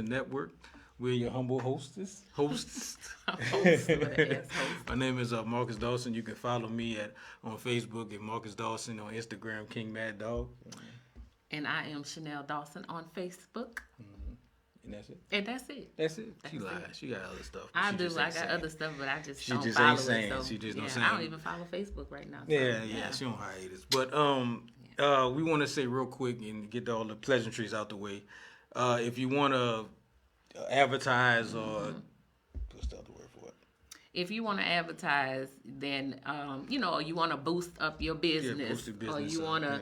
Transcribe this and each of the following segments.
Network. We're your humble hostess. Hosts. Host with an S, host. My name is Marcus Dawson. You can follow me on Facebook at Marcus Dawson, on Instagram King Mad Dog. And I am Chanel Dawson on Facebook. And that's it. And that's it. That's it. She That's lied. it. She got other stuff. I she do. just I ain't got saying other it. stuff, but I just She don't just follow ain't saying. it. So, She just yeah, don't I saying. don't even follow Facebook right now. So, Yeah. She on hiatus. But we want to say real quick and get all the pleasantries out the way. If you want to advertise or what's the other word for it? If you want to advertise, then you want to boost up your business, boost your business or you up, want to,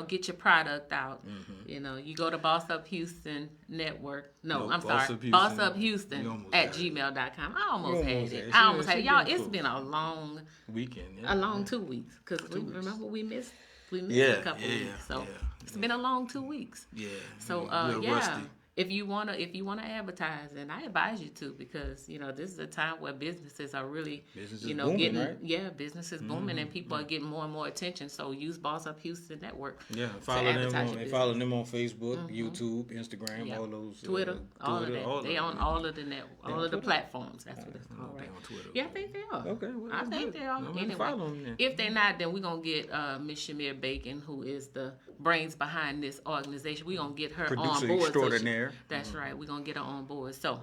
get your product out. You go to Boss Up Houston Network. No, I'm Boss sorry, Up Houston. Boss Up Houston You almost at had it. gmail.com. I almost had almost it. had it. I almost She had it. Y'all, getting it's close. been a long, Weekend. a long 2 weeks because remember we missed a couple weeks. So it's been a long 2 weeks. Yeah. So Real rusty. if you wanna advertise, and I advise you to, because this is a time where businesses are really Business is booming, getting right? business is booming and people are getting more and more attention. So use Boss Up Houston Network. Yeah, to follow them advertise your follow business. them on Facebook, YouTube, Instagram, Yeah. all those. Twitter, all of that. They on all of the on all of the Twitter? platforms. That's what it's called, They right? on Twitter. Yeah, I think they are. Okay, well, I that's think good. they are. I'm gonna Anyway, follow 'em then. if they're not, then we're gonna get Miss Shamir Bacon, who is the brains behind this organization. We're gonna get her on Producer board. extraordinaire. That's right. We're gonna get her on board. So,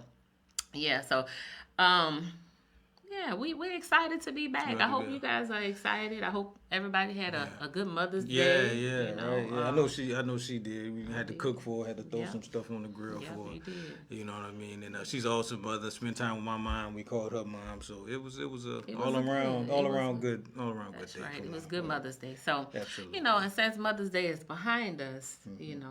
we're excited to be back. Glad I to hope be you guys are excited. I hope everybody had a good Mother's Yeah, Day. right. Yeah, I know she did. We had to cook for her, had to throw Yeah. some stuff on the grill Yeah, for her. we did. You know what I mean? And she's also mother. Spent time with my mom. We called her mom. So it was all around good day. That's right. for It was mom. good Mother's Day. So, Absolutely. and since Mother's Day is behind us,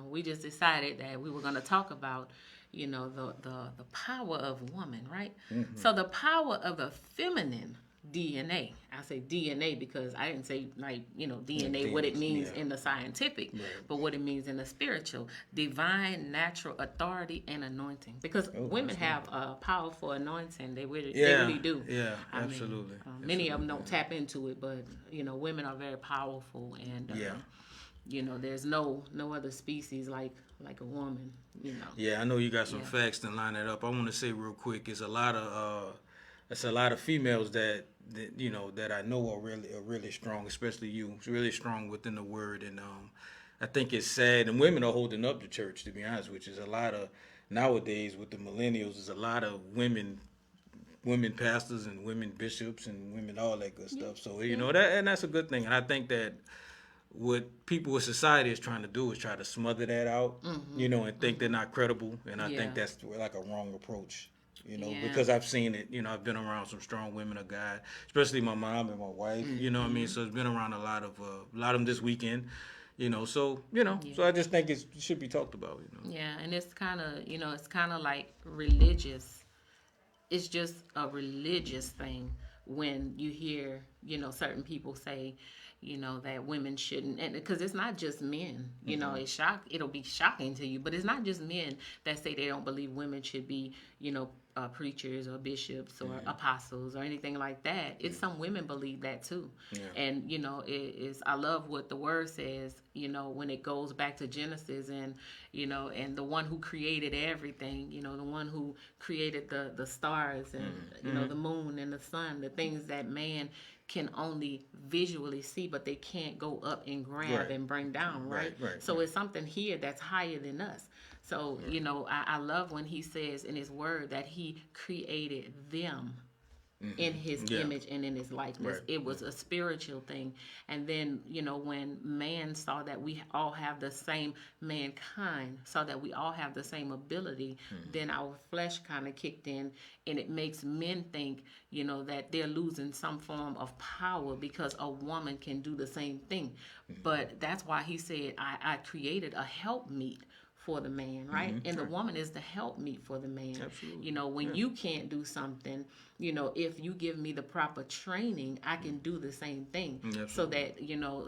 we just decided that we were going to talk about, the power of woman, right? So the power of the feminine DNA. I say DNA because I didn't say DNA, what it means in the scientific, but what it means in the spiritual, divine, natural authority and anointing. Because women have a powerful anointing. They really do. Yeah, I mean, absolutely. many of them don't tap into it, but women are very powerful, and there's no other species like a woman. Yeah, I know you got some facts to line that up. I want to say real quick, it's a lot of females that I know are really strong, especially you. It's really strong within the word, and I think it's sad. And women are holding up the church, to be honest, which is a lot of nowadays with the millennials. There's a lot of women pastors and women bishops and women all that good stuff. So that's a good thing, and I think that what people with society is trying to do is try to smother that out, and think they're not credible. And I think that's like a wrong approach, because I've seen it. I've been around some strong women of God, especially my mom and my wife. You know what I mean? So it's been around a lot of them this weekend. So I just think it should be talked about. Yeah, and it's kind of like religious. It's just a religious thing when you hear certain people say that women shouldn't, and because it's not just men, it'll be shocking to you, but it's not just men that say they don't believe women should be preachers or bishops or apostles or anything like that. It's some women believe that too. And I love what the word says, when it goes back to Genesis, and and the one who created everything, the one who created the stars and the moon and the sun, the things that man can only visually see, but they can't go up and grab and bring down, right? So it's something here that's higher than us. So, I love when he says in his word that he created them in his image and in his likeness. It was a spiritual thing. And then, when man saw that we all have the same mankind, saw that we all have the same ability, then our flesh kind of kicked in, and it makes men think, that they're losing some form of power because a woman can do the same thing. But that's why he said, I created a helpmeet for the man, right? And the woman is the helpmeet for the man. Absolutely. When you can't do something, if you give me the proper training, I can do the same thing. So that,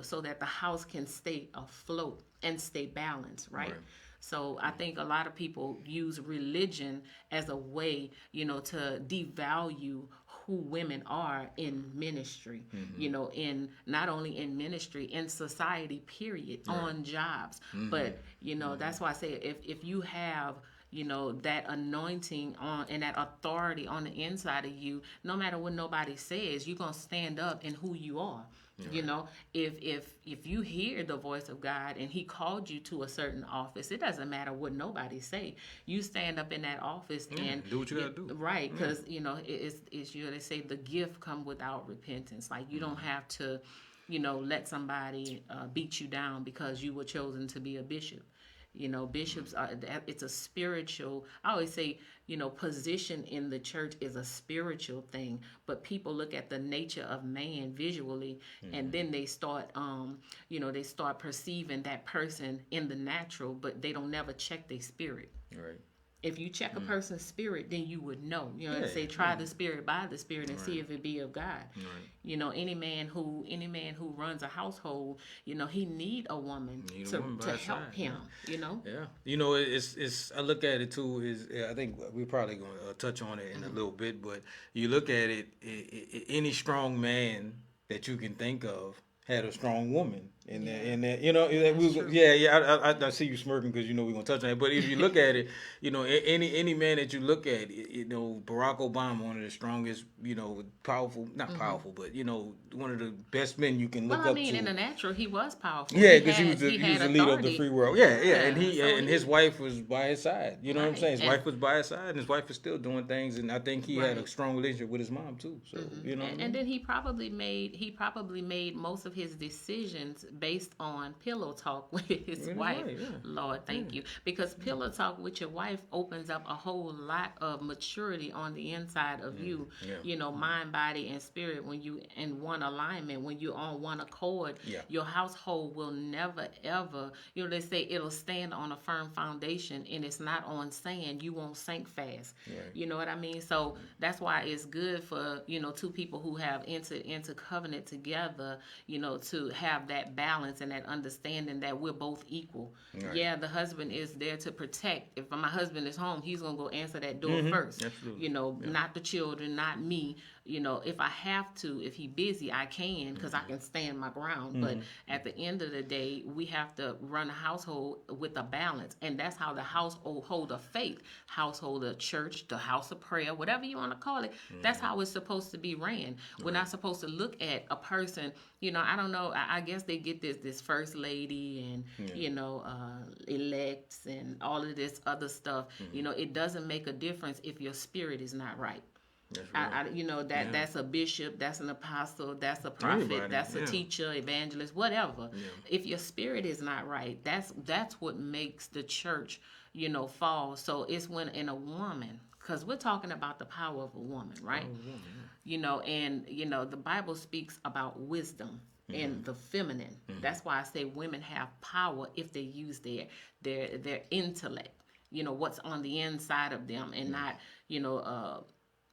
so that the house can stay afloat and stay balanced, right? So I think a lot of people use religion as a way, to devalue who women are in ministry, in not only in ministry, in society, period, on jobs. But, that's why I say if you have you know, that anointing on and that authority on the inside of you, no matter what nobody says, you're gonna stand up in who you are. Right. You know, if you hear the voice of God and He called you to a certain office, it doesn't matter what nobody say. You stand up in that office and do what you gotta do. Right, because you know it's you know, they say the gift come without repentance. Like you don't have to, you know, let somebody beat you down because you were chosen to be a bishop. You know, bishops are, it's a spiritual, I always say, you know, position in the church is a spiritual thing, but people look at the nature of man visually, and then they start, you know, they start perceiving that person in the natural, but they don't never check their spirit. Right. If you check a person's spirit, then you would know. You know, say try the spirit by the spirit and see if it be of God. Right. You know, any man who runs a household, you know, he need a woman to help him. Yeah. You know. Yeah. You know, it's I look at it too. I think we're probably going to touch on it in a little bit, but you look at it. Any strong man that you can think of had a strong woman in there, you know. I see you smirking because you know we're gonna touch on it. But if you look at it, you know, any man that you look at, you know, Barack Obama, one of the strongest, you know, powerful, not powerful, but you know, one of the best men you can look up to. Well, I mean, in the natural, he was powerful. Yeah, because he was the leader of the free world. Yeah, and his wife was by his side. You know what I'm saying? His wife was by his side, and his wife is still doing things. And I think he had a strong relationship with his mom too. So you know, and then he probably made most of his decisions based on pillow talk with his wife. Right, yeah. Lord, thank you. Because pillow talk with your wife opens up a whole lot of maturity on the inside of you. Yeah. You know, mind, body, and spirit. When you in one alignment, when you're on one accord, your household will never ever, you know, they say it'll stand on a firm foundation, and it's not on sand. You won't sink fast. Right. You know what I mean? So that's why it's good for, you know, two people who have entered into covenant together, you know, to have that balance and that understanding that we're both equal. Right. Yeah, the husband is there to protect. If my husband is home, he's gonna go answer that door first. Absolutely. You know, not the children, not me. You know, if I have to, if he busy, I can, because I can stand my ground. But at the end of the day, we have to run a household with a balance, and that's how the household of faith, household of church, the house of prayer, whatever you want to call it, that's how it's supposed to be ran. We're not supposed to look at a person. You know, I don't know. I guess they get this first lady and you know, elects and all of this other stuff. You know, it doesn't make a difference if your spirit is not right. That's right. You know, that's a bishop, that's an apostle, that's a prophet, that's a teacher, evangelist, whatever. Yeah. If your spirit is not right, that's what makes the church, you know, fall. So it's when in a woman, because we're talking about the power of a woman, right? You know, and you know, the Bible speaks about wisdom and the feminine. That's why I say women have power if they use their intellect. You know, what's on the inside of them, and not, you know,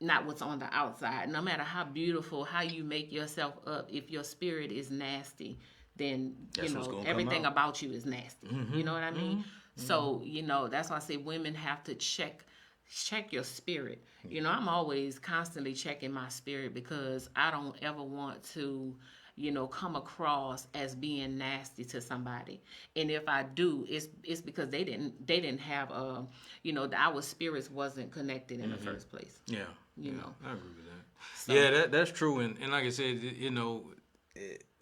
not what's on the outside. No matter how beautiful, how you make yourself up, if your spirit is nasty, then you know everything about you is nasty. You know what I mean? So you know, that's why I say women have to check your spirit. You know, I'm always constantly checking my spirit, because I don't ever want to, you know, come across as being nasty to somebody. And if I do, it's because they didn't have you know, our spirits wasn't connected in the first place. Yeah. You know. I agree with that. So, yeah, that's true. And like I said, you know,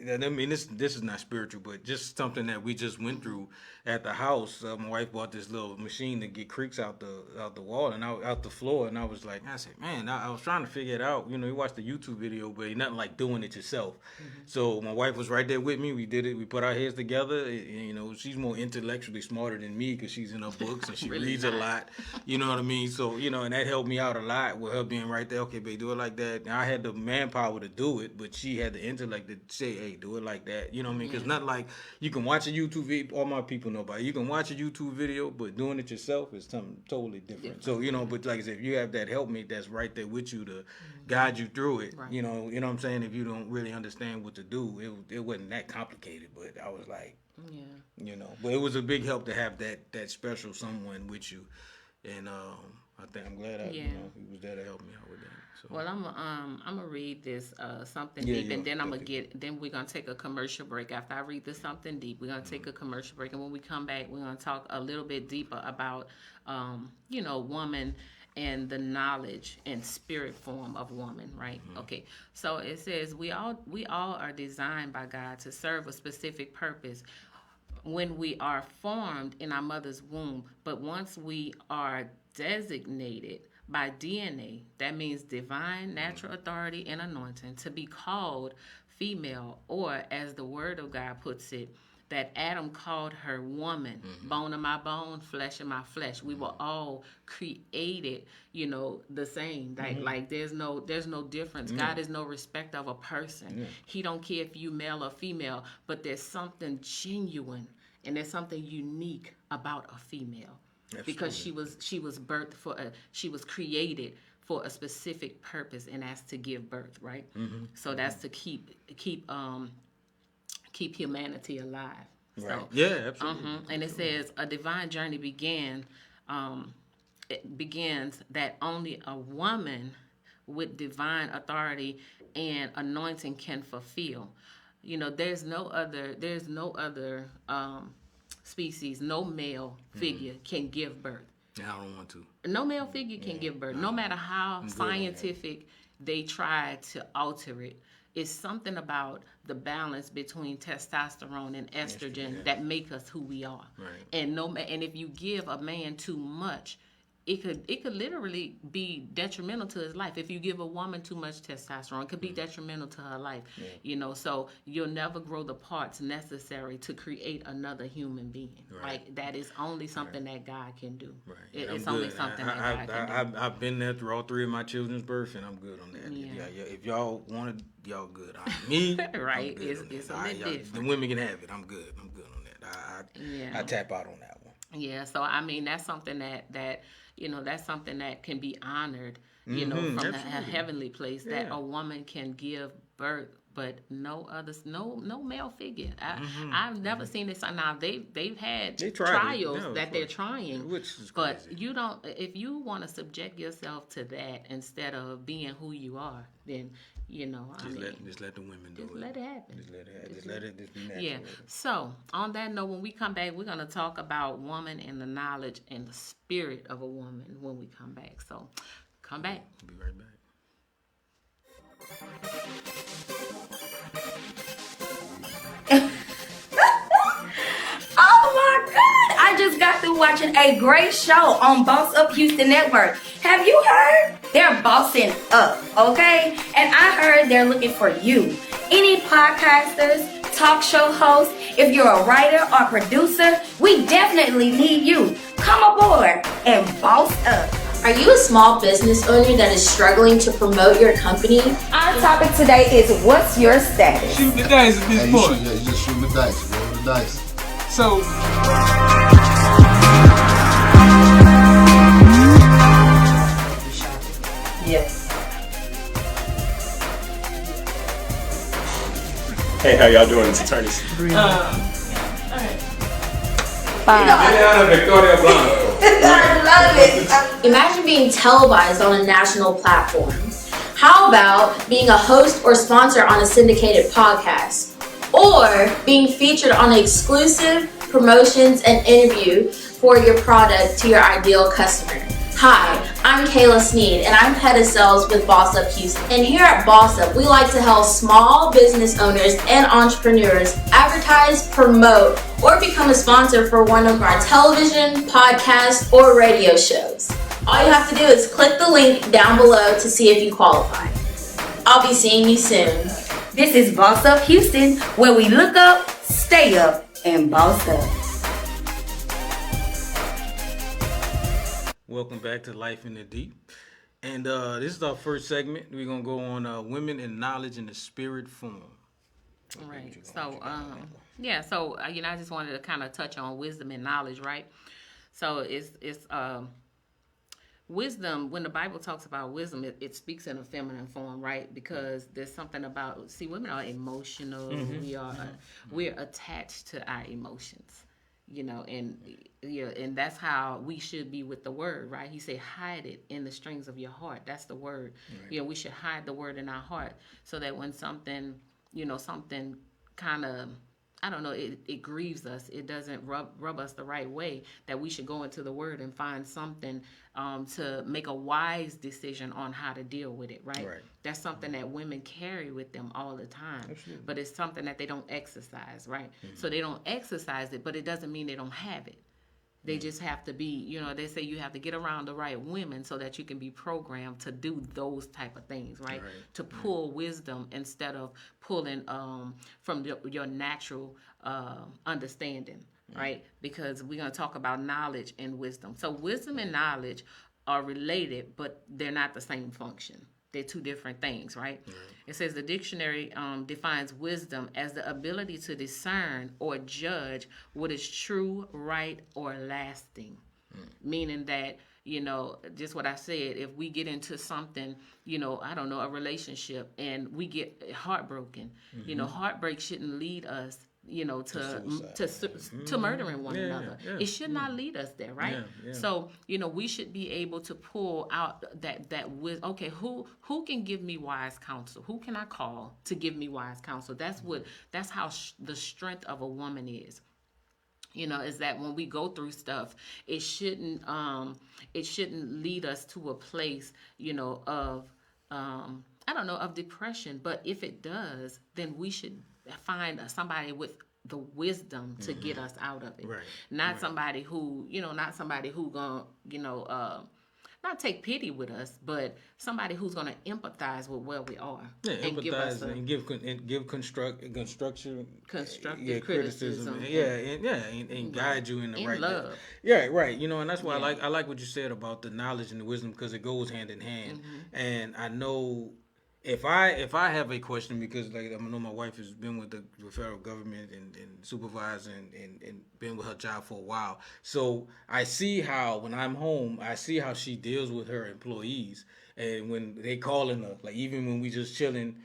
I mean, this is not spiritual, but just something that we just went through at the house. My wife bought this little machine to get creaks out the wall and out the floor, and I was like, I said, man, I was trying to figure it out. You know, you watch the YouTube video, but ain't nothing like doing it yourself. So my wife was right there with me. We did it. We put our heads together. And, you know, she's more intellectually smarter than me because she's in her books and she really reads a lot. You know what I mean? So, you know, and that helped me out a lot with her being right there. Okay, babe, do it like that. And I had the manpower to do it, but she had the intellect to say, hey, do it like that. You know what I mean? Because not like you can watch a YouTube video. All my people know about it. You can watch a YouTube video, but doing it yourself is something totally different. So, you know, but like I said, if you have that helpmate that's right there with you to guide you through it, you know what I'm saying? If you don't really understand what to do, it wasn't that complicated, but I was like, you know, but it was a big help to have that special someone with you. And I'm glad he was there to help me out with that. So. Well, I'm gonna read this something Yeah, deep, and then definitely. then we're gonna take a commercial break. After I read this something deep, we're gonna take a commercial break, and when we come back, we're gonna talk a little bit deeper about woman and the knowledge and spirit form of woman, right? Okay, so it says we all are designed by God to serve a specific purpose when we are formed in our mother's womb, but once we are designated by DNA, that means divine natural authority and anointing, to be called female, or as the word of God puts it, that Adam called her woman, bone of my bone, flesh of my flesh. We were all created, the same. Like there's no difference. God is no respect of a person. He don't care if you male or female, but there's something genuine and there's something unique about a female. Absolutely. Because she was birthed she was created for a specific purpose, and that's to give birth, right? So that's to keep humanity alive. Right. So, Yeah, absolutely. and it says a divine journey begins that only a woman with divine authority and anointing can fulfill. There's no other species, no male figure can give birth. Yeah, I don't want to. No male figure can give birth, no matter how scientific they try to alter it. It's something about the balance between testosterone and estrogen that make us who we are. Right. And if you give a man too much, it could literally be detrimental to his life. If you give a woman too much testosterone, it could be detrimental to her life. So you'll never grow the parts necessary to create another human being. Right. Like that is only something that God can do. Right. It's only something that God can do. I've been there through all three of my children's births, and I'm good on that. Yeah. If y'all want it, y'all good. Me, Right. I'm good on It's that. a little different. The women can have it. I'm good. I'm good on that. I tap out on that one. Yeah, so I mean that's something that that's something that can be honored, from a heavenly place, that a woman can give birth, but no male figure. I've never seen this. Now they've had trials that they're trying, which is but crazy. you don't. If you want to subject yourself to that instead of being who you are, then Just let the women do it. Just let it happen. Just let it happen. Just let it just be natural. Yeah. So on that note, when we come back, we're gonna talk about woman and the knowledge and the spirit of a woman when we come back. So come back. We'll be right back. Oh my God! I just got through watching a great show on Boss Up Houston Network. Have you heard? They're bossing up, okay? And I heard they're looking for you. Any podcasters, talk show hosts, if you're a writer or producer, we definitely need you. Come aboard and boss up. Are you a small business owner that is struggling to promote your company? Our topic today is what's your status? Shoot the dice at this point. You just shoot the dice. Roll the dice. So, Yes. Hey, how y'all doing? It's attorneys. Victoria Blanco. I love it. Imagine being televised on a national platform. How about being a host or sponsor on a syndicated podcast? Or being featured on exclusive promotions and interview for your product to your ideal customer? Hi, I'm Kayla Sneed, and I'm head of sales with Boss Up Houston. And here at Boss Up, we like to help small business owners and entrepreneurs advertise, promote, or become a sponsor for one of our television, podcast, or radio shows. All you have to do is click the link down below to see if you qualify. I'll be seeing you soon. This is Boss Up Houston, where we look up, stay up, and boss up. Welcome back to Life in the Deep. And this is our first segment. We're going to go on women and knowledge in the spirit form. Right. So, I just wanted to kind of touch on wisdom and knowledge, right? So it's wisdom. When the Bible talks about wisdom, it speaks in a feminine form, right? Because there's something about, women are emotional. We're attached to our emotions. you know, and yeah, and that's how we should be with the word, right? He said, hide it in the strings of your heart. That's the word. Right. You know, we should hide the word in our heart so that when something, you know, something kind of, I don't know, it grieves us. It doesn't rub us the right way, that we should go into the word and find something to make a wise decision on how to deal with it, right? That's something that women carry with them all the time. Absolutely. But it's something that they don't exercise, right? Mm-hmm. So they don't exercise it, but it doesn't mean they don't have it. They just have to be, you know, they say you have to get around the right women so that you can be programmed to do those type of things, right? To pull wisdom instead of pulling from your natural understanding, right? Because we're going to talk about knowledge and wisdom. So wisdom and knowledge are related, but they're not the same function. They're two different things, right? It says the dictionary defines wisdom as the ability to discern or judge what is true, right, or lasting. Meaning that, you know, just what I said, if we get into something, you know, I don't know, a relationship, and we get heartbroken, you know, heartbreak shouldn't lead us, you know, to murdering one another. It should not lead us there, right? So, you know, we should be able to pull out that wisdom. Okay, who can give me wise counsel? Who can I call to give me wise counsel? That's how the strength of a woman is. You know, is that when we go through stuff, it shouldn't lead us to a place, you know, of I don't know, of depression. But if it does, then we should find somebody with the wisdom to get us out of it. Not somebody who, you know, gonna, you know, not take pity with us, but somebody who's gonna empathize with where we are. And empathize give constructive criticism. And guide you in the right love. Right. You know, and that's why I like what you said about the knowledge and the wisdom, because it goes hand in hand. And I know if I have a question, because like I know my wife has been with the federal government and supervising and been with her job for a while, so I see how when I'm home, I see how she deals with her employees, and when they calling her, like even when we just chilling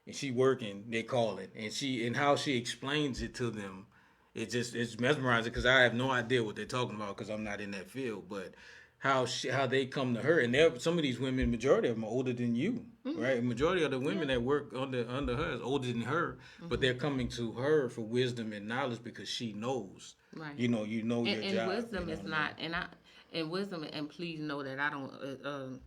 and she working, they calling, and how she explains it to them, it's mesmerizing, because I have no idea what they're talking about because I'm not in that field, but how they come to her, and some of these women, majority of them are older than you, right? Majority of the women that work under her is older than her, but they're coming to her for wisdom and knowledge because she knows. Right. You know your job. And wisdom is not, and wisdom, and please know that I don't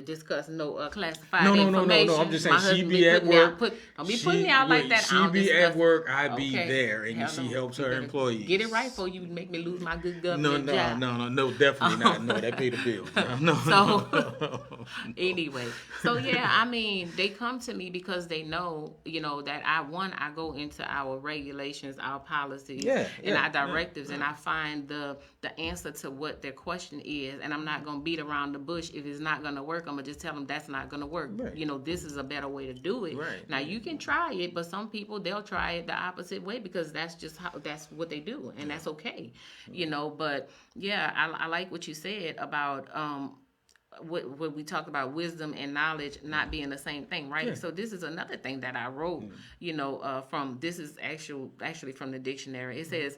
discuss no classified information. No. I'm just saying she be at work. Don't be putting me out like that. She be at work. I be there, and she helps her employees. Get it right before you make me lose my good government job. No, definitely not. No, that pay the bills. No. So anyway, so yeah, I mean, they come to me because they know, you know, that I go into our regulations, our policies, and our directives, and I find the answer to what their question is, and I'm not gonna beat around the bush. If it's not gonna work, I'm gonna just tell them that's not gonna work. Right. You know, this is a better way to do it. Right. Now you can try it, but some people, they'll try it the opposite way because that's what they do, and that's okay. You know, but yeah, I like what you said about what we talked about, wisdom and knowledge not being the same thing, right? So this is another thing that I wrote, you know, this is actually from the dictionary. It says,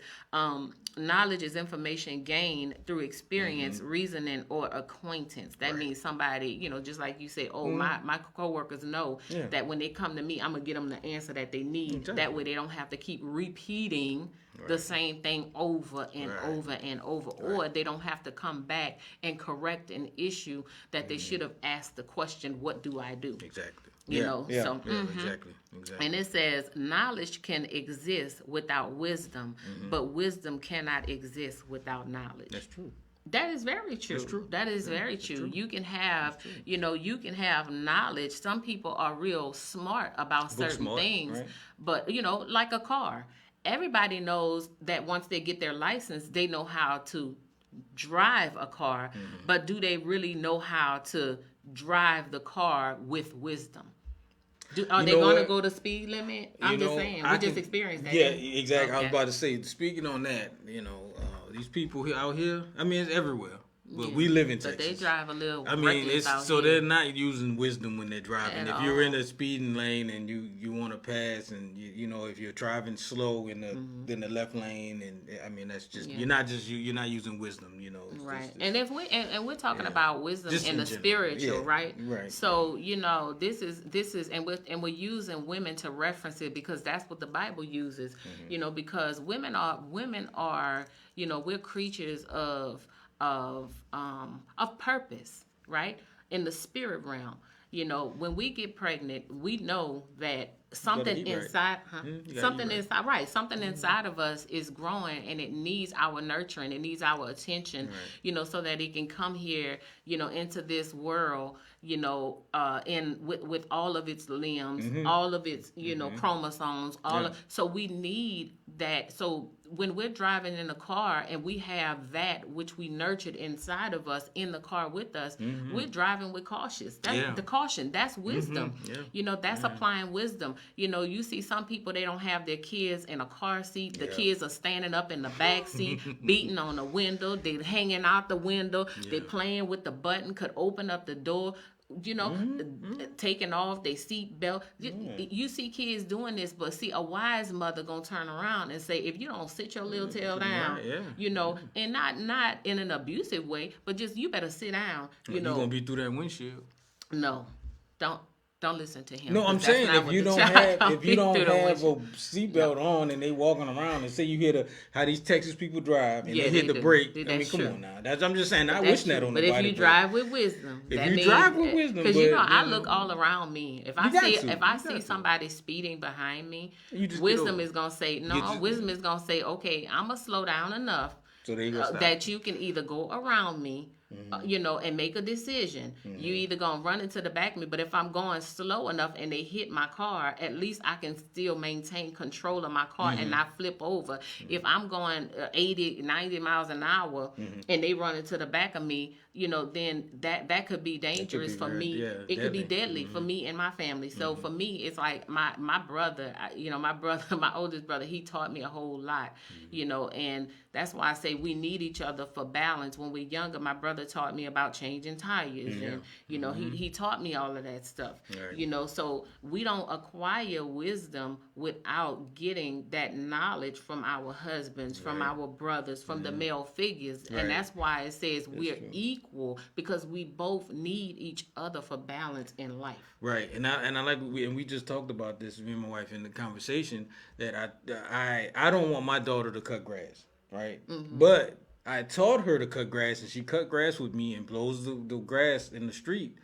knowledge is information gained through experience, reasoning, or acquaintance. That means somebody, you know, just like you said, my coworkers know that when they come to me, I'm gonna get them the answer that they need. Exactly. That way they don't have to keep repeating the same thing over and over and over, or they don't have to come back and correct an issue that they should have asked the question, what do I do? Exactly. You know, Exactly. And it says knowledge can exist without wisdom, but wisdom cannot exist without knowledge. That's true. That is very true. That's true. That is very true. You can have, you know, you can have knowledge. Some people are real smart about certain things, but you know, like a car. Everybody knows that once they get their license, they know how to drive a car, but do they really know how to drive the car with wisdom? Are they going to go the speed limit? I'm just saying. We just experienced that. Yeah, exactly. Okay. I was about to say, speaking on that, you know, these people out here, I mean, it's everywhere. But we live in But Texas. they drive a little. I mean, reckless out so here. they're not using wisdom when they're driving. At If you're in all. a speeding lane and you want to pass, and you know if you're driving slow in the left lane, and I mean that's just Yeah. you're not using wisdom. You know, it's Right, just- and if we and we're talking Yeah. about wisdom Just in in the general. spiritual, Yeah. right? Right. So you know, this is, and we're using women to reference it because that's what the Bible uses. Mm-hmm. You know, because women are you know, we're creatures of purpose, right? In the spirit realm. You know, when we get pregnant, we know that something eat right. inside, You gotta something eat right. inside, right? Something inside of us is growing, and it needs our nurturing. It needs our attention, you know, so that it can come here, you know, into this world, you know, with all of its limbs, all of its, you know, chromosomes, so we need that. So when we're driving in a car and we have that which we nurtured inside of us in the car with us, we're driving with cautious. That's the caution. That's wisdom. Yeah. You know, that's applying wisdom. You know, you see some people, they don't have their kids in a car seat. The kids are standing up in the back seat, beating on the window. They're hanging out the window. They're playing with the button, could open up the door. You know, taking off their seat belt. You see kids doing this, but see, a wise mother gonna turn around and say, if you don't sit your little tail down, yeah. you know, and not in an abusive way, but just you better sit down. You You're know, gonna be through that windshield. No, don't listen to him. No, 'cause I'm that's saying not if what you the don't child have gonna if you be don't through the have a windshield. seatbelt on and they walking around and say you hear how these Texas people drive and Yeah, they hit they the do. brake. I That's mean, come true. on now. I'm just saying. I That's wish that true. on but nobody. if you drive with wisdom, If that you means, drive with wisdom, because you know but, I you look know. all around me. If You I got see to. if I You see got to. somebody speeding behind me, You just get wisdom over is gonna say You no. just- Wisdom is gonna say, okay, I'm gonna slow down enough So they gonna stop. that you can either go around me, you know, and make a decision. You either gonna run into the back of me, but if I'm going slow enough and they hit my car, at least I can still maintain control of my car and not flip over. If I'm going 80, 90 miles an hour and they run into the back of me, you know, then that could be dangerous be for very- me. yeah, It could be deadly. deadly for me and my family. So for me, it's like my brother, my oldest brother, he taught me a whole lot, you know, and that's why I say we need each other for balance. When we're younger, my brother taught me about changing tires and, you know, he taught me all of that stuff, Right. you know, so we don't acquire wisdom without getting that knowledge from our husbands, from our brothers, from the male figures. Right. And that's why it says we're equal, because we both need each other for balance in life. Right, and I like we just talked about this, me and my wife, in the conversation, that I don't want my daughter to cut grass, right? But I taught her to cut grass, and she cut grass with me and blows the grass in the street.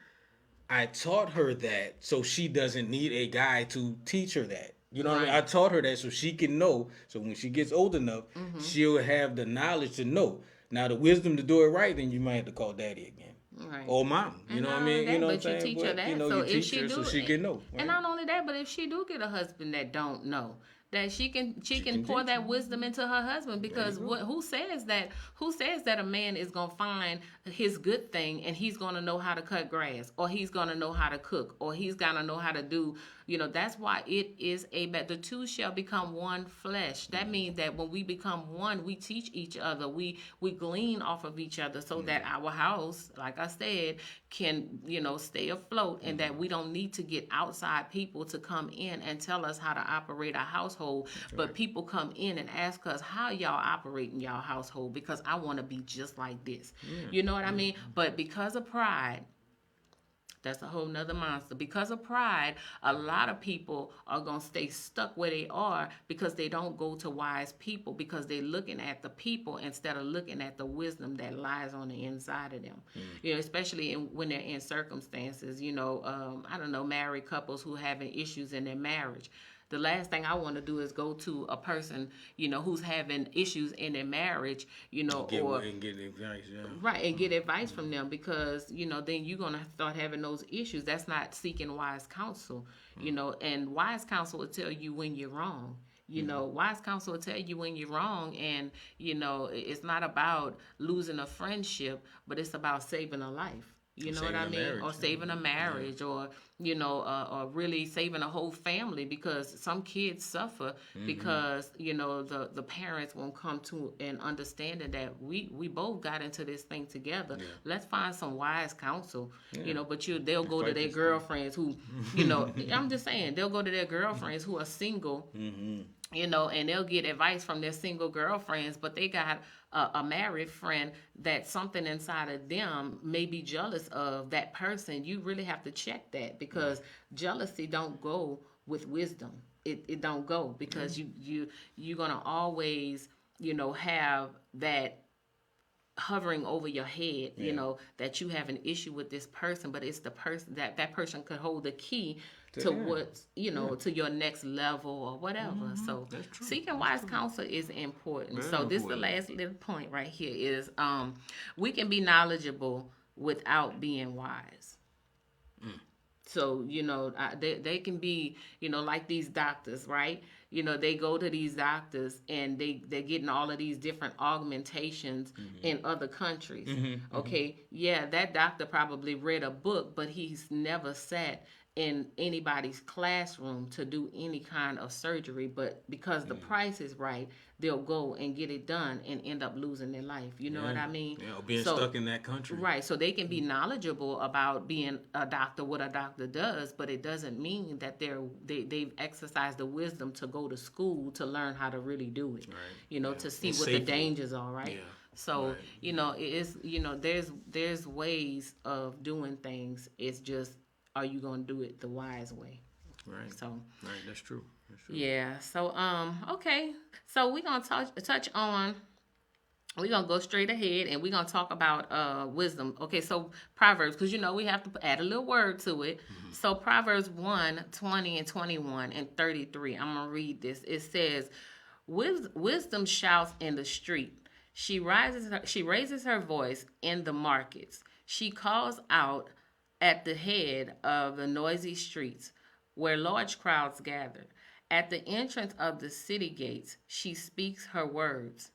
I taught her that so she doesn't need a guy to teach her that. You know what I mean? Right. I taught her that so she can know. So when she gets old enough, she'll have the knowledge to know. Now the wisdom to do it right, then you might have to call daddy again. Right. Or mom, you And know what I not mean? only You know that, what but I'm you saying? teach her But, that. you know, So you if teach she her so do- she can know. And right? not only that, but if she do get a husband that don't know, that she can can pour teach that wisdom into her husband, because who says that a man is gonna find his good thing and he's gonna know how to cut grass, or he's gonna know how to cook, or he's gonna know how to do, you know, that's why it is the two shall become one flesh. That means that when we become one, we teach each other, we glean off of each other, so that our house, like I said, can, you know, stay afloat, and that we don't need to get outside people to come in and tell us how to operate our household. But people come in and ask us, how y'all operate in y'all household, because I want to be just like this. You know what I mean? But because of pride, that's a whole nother monster. Because of pride, a lot of people are going to stay stuck where they are because they don't go to wise people, because they're looking at the people instead of looking at the wisdom that lies on the inside of them. You know, especially when they're in circumstances, you know, I don't know, married couples who having issues in their marriage. The last thing I want to do is go to a person, you know, who's having issues in their marriage, you know, Get or advice, yeah. right, and get advice from them, because, you know, then you're going to start having those issues. That's not seeking wise counsel, you know, and wise counsel will tell you when you're wrong. You know, wise counsel will tell you when you're wrong, and, you know, it's not about losing a friendship, but it's about saving a life. You know what I mean? Or saving a marriage, or or really saving a whole family, because some kids suffer because the parents won't come to an understanding that we both got into this thing together. Yeah. Let's find some wise counsel. Yeah. But they'll go to their girlfriends who I'm just saying, they'll go to their girlfriends who are single. And they'll get advice from their single girlfriends, but they got a married friend that something inside of them may be jealous of that person. You really have to check that, because jealousy don't go with wisdom. It don't go, because you're gonna always have that hovering over your head, that you have an issue with this person, but it's the person that person could hold the key to what's to your next level or whatever. So seeking wise counsel is important. Very important. This is the last little point right here is we can be knowledgeable without being wise. So they can be like these doctors, right? They go to these doctors and they're getting all of these different augmentations in other countries. Okay, yeah, that doctor probably read a book, but he's never sat in anybody's classroom to do any kind of surgery, but because the price is right, they'll go and get it done and end up losing their life. You know what I mean? Yeah, or being stuck in that country. Right. So they can be knowledgeable about being a doctor, what a doctor does, but it doesn't mean that they've exercised the wisdom to go to school to learn how to really do it. Right. To see what the dangers are, right? Yeah. So, it's there's ways of doing things. It's just, are you going to do it the wise way? Right. So. Right. That's true. Yeah. So okay. So we're gonna touch on. We're gonna go straight ahead and we're gonna talk about wisdom. Okay. So Proverbs, because we have to add a little word to it. So Proverbs 1:20 and 21 and 33. I'm gonna read this. It says, "Wisdom shouts in the street. She raises her voice in the markets. She calls out at the head of the noisy streets, where large crowds gather. At the entrance of the city gates, she speaks her words."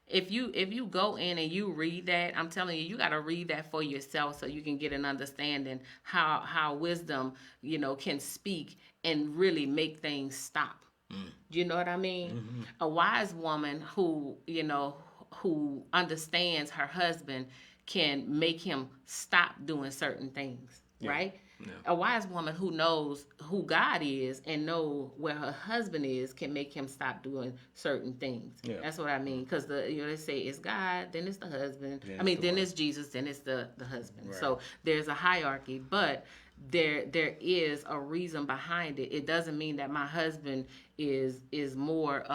If you go in and you read that, I'm telling you, you got to read that for yourself so you can get an understanding how wisdom, can speak and really make things stop. You know what I mean? A wise woman who understands her husband can make him stop doing certain things, right? Yeah. A wise woman who knows who God is and know where her husband is can make him stop doing certain things. Yeah. That's what I mean. Because they say it's God, then it's the husband. Then it's Jesus, then it's the husband. Right. So there's a hierarchy, but there is a reason behind it. It doesn't mean that my husband is more.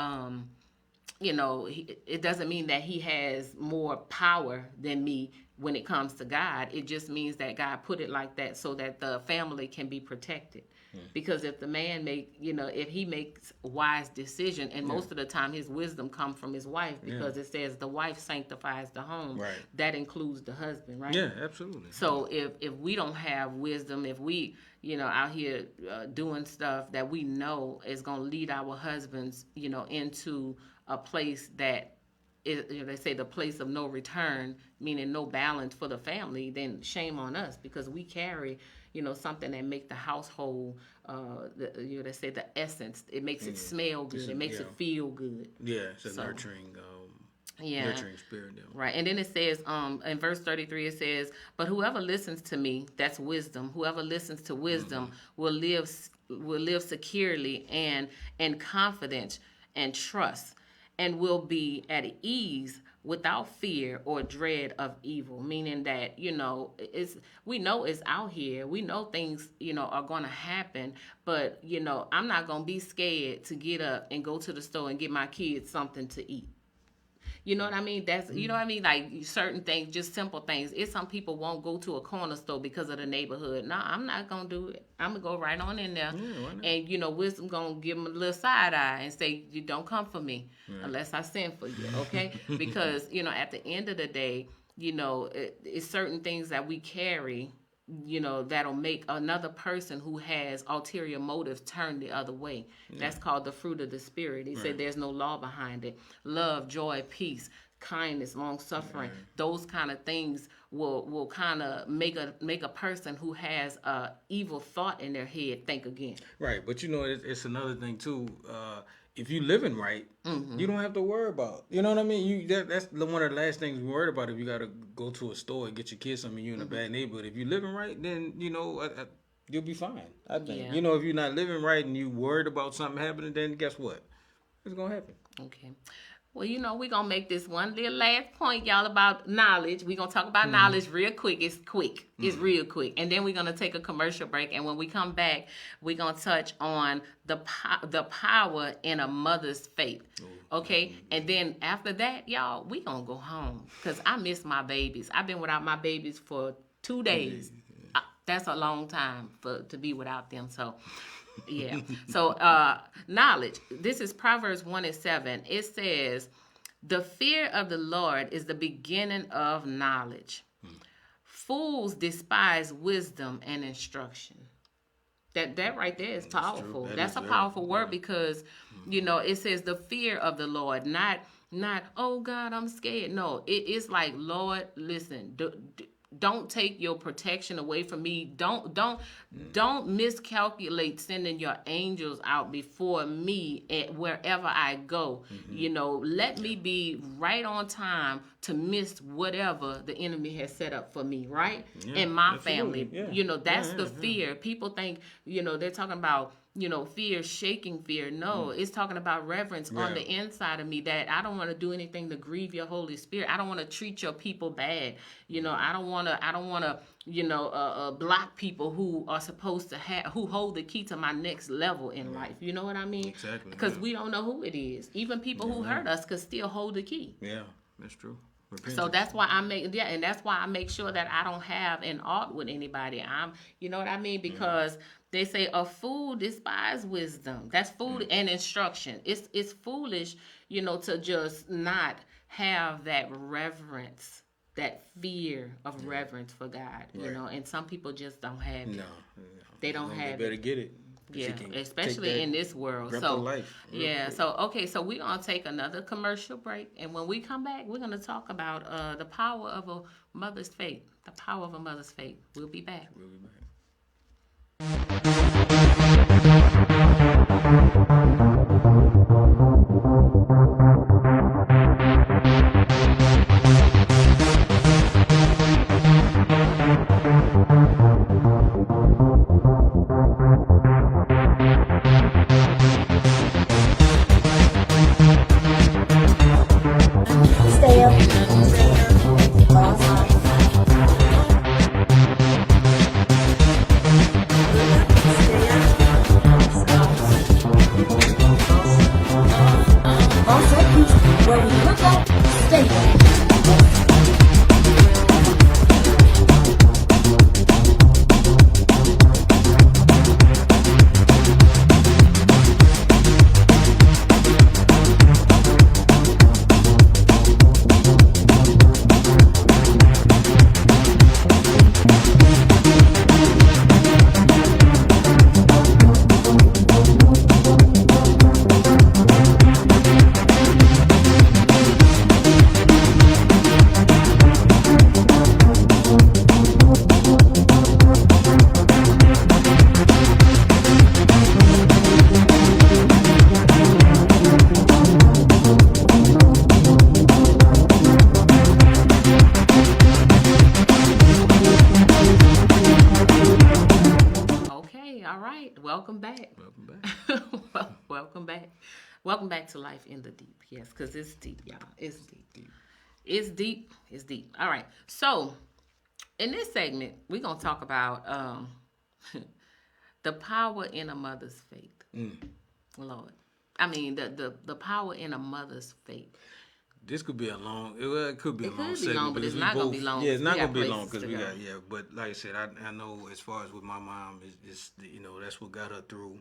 It doesn't mean that he has more power than me when it comes to God. It just means that God put it like that so that the family can be protected. Because if the man if he makes wise decision, and most of the time his wisdom comes from his wife, because it says the wife sanctifies the home. Right. That includes the husband, right? Yeah, absolutely. So if we don't have wisdom, if we out here doing stuff that we know is going to lead our husbands into a place that is, they say the place of no return, meaning no balance for the family, then shame on us, because we carry something that make the household they say the essence. It makes it smell good. It makes it feel good. Yeah, it's a nurturing spirit. Right. And then it says in verse 33, it says, "But whoever listens to me," that's wisdom, whoever listens to wisdom will live securely and in confidence and trust, and will be at ease without fear or dread of evil. Meaning that, we know it's out here. We know things, are going to happen. But, I'm not going to be scared to get up and go to the store and get my kids something to eat. You know what I mean? That's, you know what I mean? Like certain things, just simple things. It's some people won't go to a corner store because of the neighborhood. No, I'm not going to do it. I'm going to go right on in there. And, wisdom going to give them a little side eye and say, you don't come for me unless I send for you. Okay. Because, at the end of the day, it's certain things that we carry, that'll make another person who has ulterior motives turn the other way. That's called the fruit of the Spirit. He said there's no law behind it. Love, joy, peace, kindness, long suffering, those kind of things will kind of make a person who has a evil thought in their head think again. Right, but you know, it's another thing too. If you living right, you don't have to worry about. You know what I mean? That's one of the last things we worried about. If you got to go to a store and get your kids something, you in a bad neighborhood. If you living right, then you know you'll be fine. I think. Yeah. You know, if you're not living right and you worried about something happening, then guess what? It's gonna happen. Okay. Well, you know, we're going to make this one little last point, y'all, about knowledge. We're going to talk about knowledge real quick. It's quick. It's real quick. And then we're going to take a commercial break. And when we come back, we're going to touch on the power in a mother's faith. Okay? And then after that, y'all, we're going to go home because I miss my babies. I've been without my babies for 2 days. That's a long time to be without them. So... yeah. So, knowledge. This is Proverbs 1:7. It says, "The fear of the Lord is the beginning of knowledge. Fools despise wisdom and instruction." That right there is powerful. That's a powerful word because, you know, it says the fear of the Lord, not oh God, I'm scared. No, it's like, Lord, listen. Don't take your protection away from me. Don't miscalculate sending your angels out before me at wherever I go. You know, let me be right on time to miss whatever the enemy has set up for me, right? And my family. Yeah. You know, that's the fear. People think, you know, they're talking about, you know, fear, shaking fear. No, it's talking about reverence on the inside of me, that I don't want to do anything to grieve your Holy Spirit. I don't want to treat your people bad. You know, I don't want to, you know, block people who are supposed to who hold the key to my next level in life. You know what I mean? Exactly. Because we don't know who it is. Even people who hurt us could still hold the key. Yeah, that's true. So that's why and that's why I make sure that I don't have an art with anybody. You know what I mean? Because they say a fool despise wisdom. That's food and instruction. It's foolish, you know, to just not have that reverence, that fear of reverence for God. You know, and some people just don't have it. No. They don't have They better it. get it. Yeah, especially in this world. So life. Yeah, so okay, so we're gonna take another commercial break, and when we come back, we're gonna talk about the power of a mother's faith. The power of a mother's faith. We'll be back. Stay up. Where we look up, stay up. Welcome back. Welcome back to Life in the Deep. Yes, because it's deep, y'all. It's deep. It's deep. It's deep. All right. So, in this segment, we're going to talk about the power in a mother's faith. Lord. I mean, the power in a mother's faith. This could be a long. It could be a long segment, long, but it's not gonna be long. Yeah, it's not We gonna got be long places because to we go. got. Yeah, but like I said, I know as far as with my mom, is you know, that's what got her through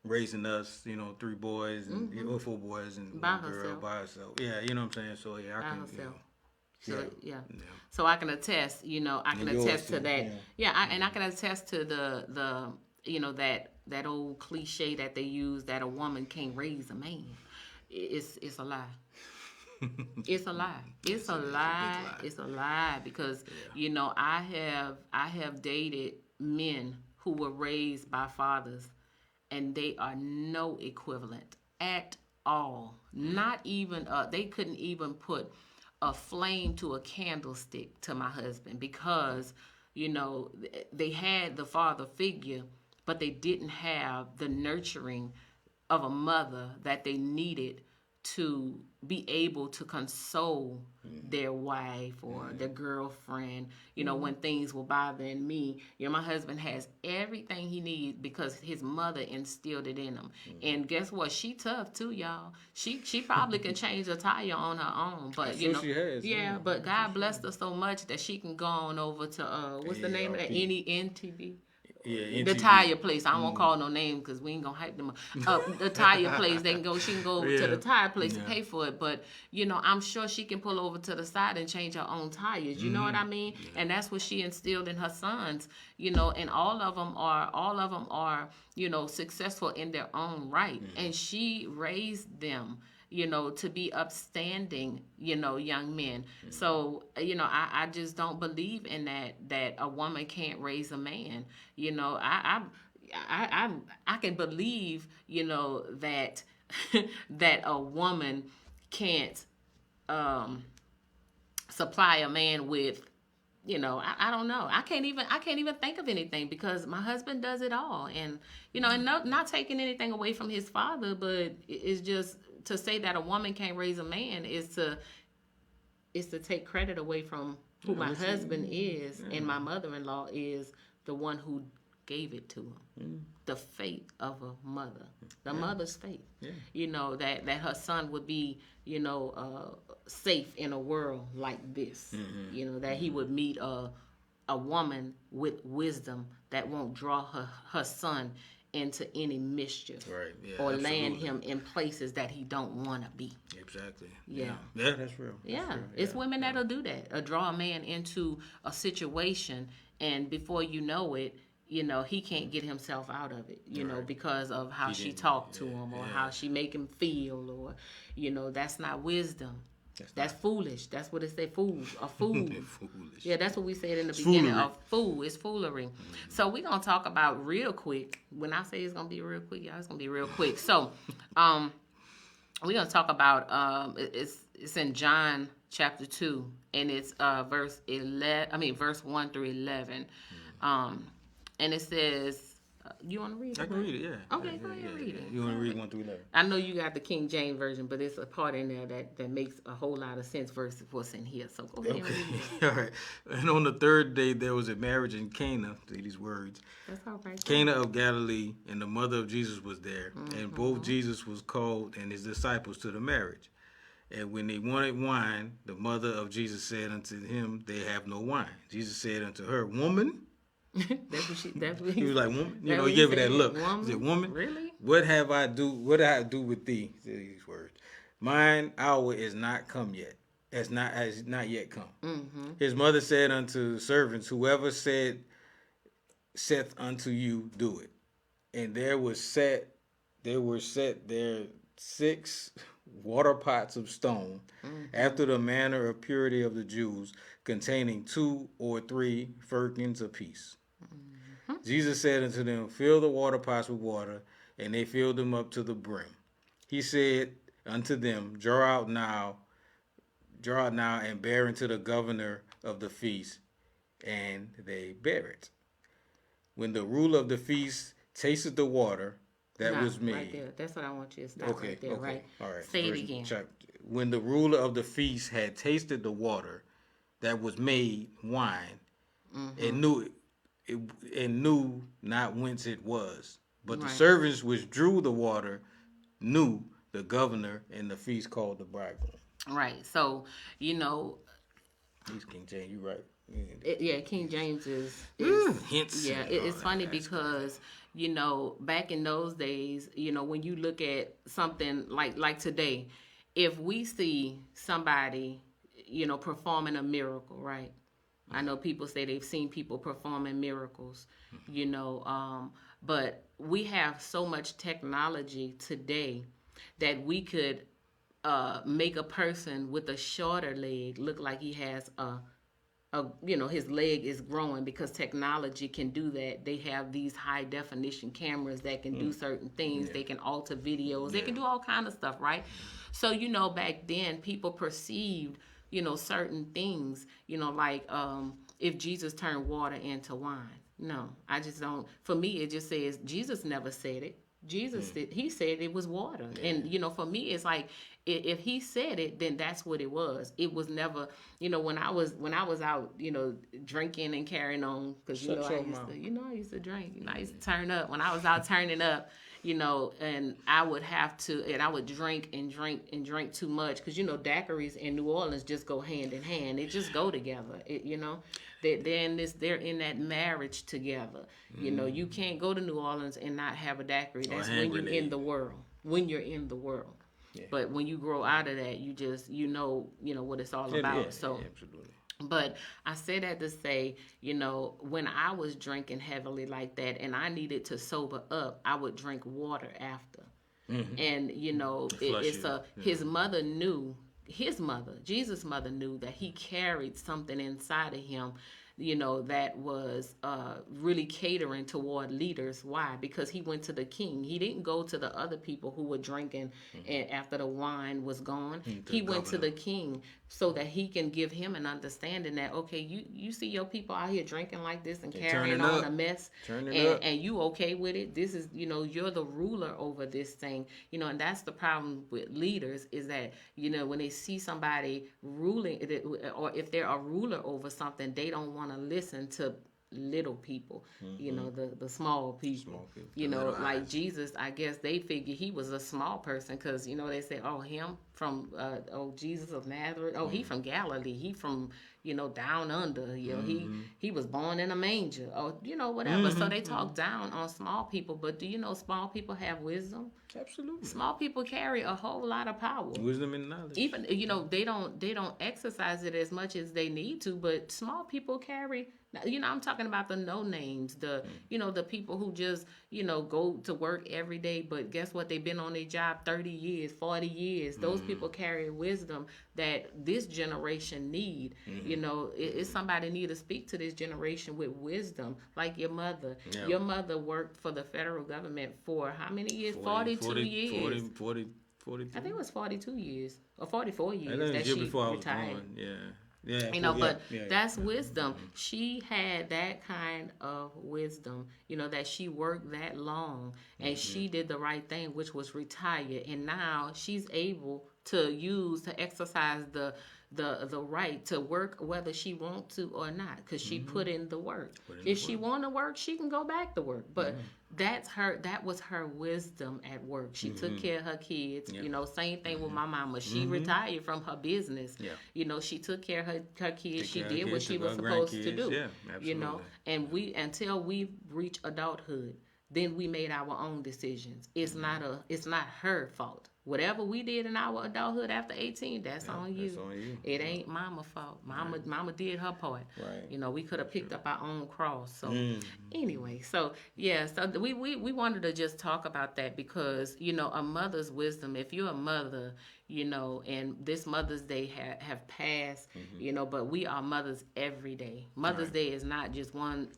raising us. You know, 3 boys and 4 boys and By 1 girl herself. by herself. Yeah, you know what I'm saying. So yeah, I By can. herself. You know, So yeah. So I can attest, you know, I can And yours attest to too, that. yeah. And I can attest to the you know, that old cliche that they use that a woman can't raise a man. It's a lie. It's a lie. It's a lie. It's a lie because you know I have dated men who were raised by fathers, and they are no equivalent at all. Not even they couldn't even put a flame to a candlestick to my husband because you know they had the father figure, but they didn't have the nurturing of a mother that they needed to be able to console their wife or their girlfriend, you know, when things were bothering me. You know, my husband has everything he needs because his mother instilled it in him. And guess what? She tough too, y'all. She probably can change a tire on her own, but you know, she has, yeah. But God blessed her so much that she can go on over to what's the name of that? NTV. Yeah, The tire place. I won't call no name because we ain't gonna hype them up. The tire place. She can go over to the tire place and pay for it. But you know, I'm sure she can pull over to the side and change her own tires. You know what I mean? Yeah. And that's what she instilled in her sons. You know, and all of them are you know successful in their own right. And she raised them, you know, to be upstanding, you know, young men. So, you know, I just don't believe in that a woman can't raise a man. You know, I can believe, you know, that that a woman can't supply a man with, you know, I don't know. I can't even think of anything because my husband does it all. And, you know, and not taking anything away from his father, but it's just to say that a woman can't raise a man is to take credit away from who my husband is, and my mother-in-law is the one who gave it to him. The faith of a mother, the mother's faith. You know that her son would be, you know, safe in a world like this. You know that he would meet a woman with wisdom that won't draw her son into any mischief, or land him in places that he don't want to be. Exactly. Yeah, that's real. Yeah, it's women that'll do that. Draw a man into a situation, and before you know it, you know he can't get himself out of it. You know because of how she talked to him, or how she make him feel, or you know that's not wisdom. That's foolish. That's what it say. Fool, a fool. Foolish. Yeah, that's what we said in the beginning. A fool is foolery. So we're gonna talk about real quick. When I say it's gonna be real quick, y'all, it's gonna be real quick. So, we're gonna talk about it's in John chapter 2, and it's verse 1 through 11, and it says. You want to read it? I can read it, yeah. Okay, go ahead, read it. You want to read 1 through 11? I know you got the King James version, but it's a part in there that makes a whole lot of sense versus what's in here. So go ahead and read it. All right. And on the third day, there was a marriage in Cana. See these words. That's all right. Cana of Galilee, and the mother of Jesus was there. And both Jesus was called and his disciples to the marriage. And when they wanted wine, the mother of Jesus said unto him, they have no wine. Jesus said unto her, woman. That's what he was like, woman. You know, he gave her that look. Woman? He said, woman, really? What did I do with thee? These words. Mine hour is not come yet. Has not yet come. His mother said unto the servants, whoever saith unto you, do it. And there were set there 6 water pots of stone, after the manner of purity of the Jews, containing 2 or 3 firkins apiece. Jesus said unto them, fill the water pots with water, and they filled them up to the brim. He said unto them, draw out now, and bear into the governor of the feast. And they bear it. When the ruler of the feast tasted the water that was made. Right there. That's what I want you to stop right there, right? All right. Say it again. When the ruler of the feast had tasted the water that was made wine, and knew not whence it was. But the servants which drew the water knew the governor, and the feast called the bridegroom. Right. So, you know. He's King James, you right. King James is hints. Yeah, it's funny because, you know, back in those days, you know, when you look at something like today, if we see somebody, you know, performing a miracle, right? I know people say they've seen people performing miracles, you know, but we have so much technology today that we could make a person with a shorter leg look like he has his leg is growing, because technology can do that. They have these high definition cameras that can do certain things. They can alter videos. They can do all kind of stuff, right? So, back then people perceived, certain things, like if Jesus turned water into wine. No, I just don't. For me, it just says Jesus never said it. Jesus said, he said it was water. And, for me, it's like, if he said it, then that's what it was. It was never, when I was out, drinking and carrying on, because, I used to drink, I used to turn up. When I was out turning up, and I would drink and drink too much, because, daiquiris in New Orleans just go hand in hand. It just go together, they're in that marriage together. You can't go to New Orleans and not have a daiquiri. That's when you're in the world. When you're in the world. Yeah. But when you grow out of that, you just what it's all about. Absolutely. But I say that to say, when I was drinking heavily like that and I needed to sober up, I would drink water after. Mm-hmm. And his mother knew. His mother, Jesus' mother, knew that he carried something inside of him, that was really catering toward leaders. Why? Because he went to the king. He didn't go to the other people who were drinking and after the wine was gone. He went to the king so that he can give him an understanding that, okay, you see your people out here drinking like this and carrying on a mess, and you okay with it. This is, you're the ruler over this thing, and that's the problem with leaders, is that, when they see somebody ruling, or if they're a ruler over something, they don't want to listen to little people, the small people, like Jesus. I guess they figure he was a small person, because they say, oh, him from Jesus of Nazareth, he from Galilee, he from down under, he was born in a manger, or whatever. So they talk down on small people. But do you know small people have wisdom? Absolutely. Small people carry a whole lot of power, wisdom and knowledge. Even they don't exercise it as much as they need to, but small people carry. I'm talking about the no names, the the people who just go to work every day, but guess what? They've been on their job 30 years, 40 years. Those people carry wisdom that this generation need. It's somebody need to speak to this generation with wisdom, like your mother. Yeah. Your mother worked for the federal government for how many years? 42 years. 40, I think it was 42 years or 44 years that she retired. Yeah. That's wisdom. She had that kind of wisdom, that she worked that long and she did the right thing, which was retire. And now she's able to exercise the right to work whether she wants to or not, because she put in the work. If she want to work, she can go back to work. But that was her wisdom at work. She took care of her kids. Same thing with my mama. She retired from her business. She took care of her kids. She did what she was supposed to do. Yeah, absolutely. And until we reach adulthood, then we made our own decisions. It's not her fault. Whatever we did in our adulthood after 18, that's on you. It ain't mama's fault. Mama did her part. Right. We could have picked up our own cross. So anyway, so we wanted to just talk about that, because a mother's wisdom. If you're a mother, and this Mother's Day have passed, but we are mothers every day. Mother's Day is not just one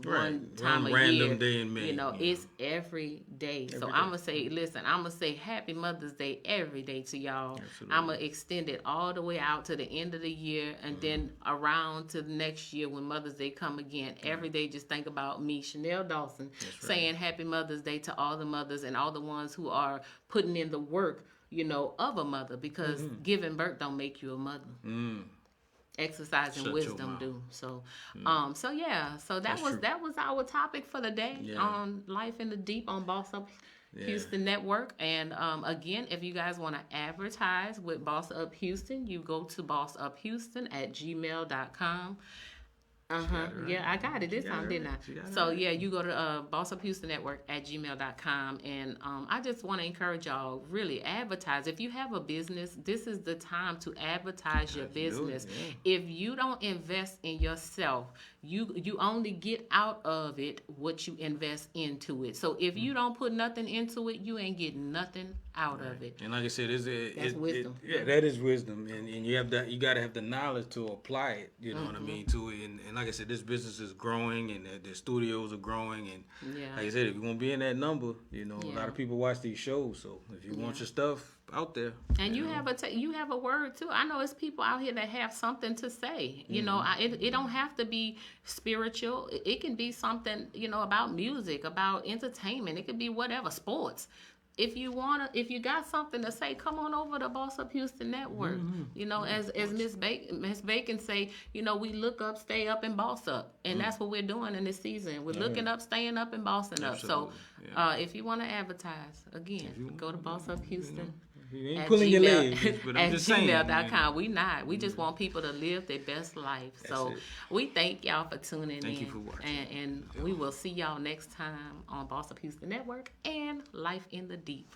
time a year. Day in May. It's every day. So I'm gonna say Happy Mother's Day every day to y'all. Absolutely. I'm gonna extend it all the way out to the end of the year, and then around to the next year when Mother's Day come again. Every day, just think about me, Chanel Dawson, saying Happy Mother's Day to all the mothers and all the ones who are putting in the work, of a mother, because giving birth don't make you a mother. Exercising wisdom do. So so that was our topic for the day on Life in the Deep on Boss Up Houston Network. And again, if you guys want to advertise with Boss Up Houston, you go to bossuphouston@gmail.com. Yeah, I got it this time, didn't I? So yeah, you go to bossuphoustonnetwork@gmail.com, and I just want to encourage y'all, really advertise. If you have a business, this is the time to advertise your business. If you don't invest in yourself, you only get out of it what you invest into it. So if you don't put nothing into it, you ain't getting nothing out of it. And like I said, That's wisdom. That is wisdom, and you have that. You got to have the knowledge to apply it. You know what I mean to it. And like I said, this business is growing, and the studios are growing. And like I said, if you want to be in that number, a lot of people watch these shows. So if you want your stuff out there, and you have a word too. I know it's people out here that have something to say. You know, it don't have to be spiritual. It can be something about music, about entertainment. It could be whatever, sports. If you got something to say, come on over to Boss Up Houston Network. As Miss Bacon say, we look up, stay up, and boss up, and that's what we're doing in this season. We're looking up, staying up, and bossing up. So, if you want to advertise, again, go to Boss Up Houston. You ain't pulling your legs, but I'm at just saying. gmail.com. We just want people to live their best life. So we thank y'all for tuning in. Thank you for watching. And we will see y'all next time on Boss Up Houston Network and Life in the Deep.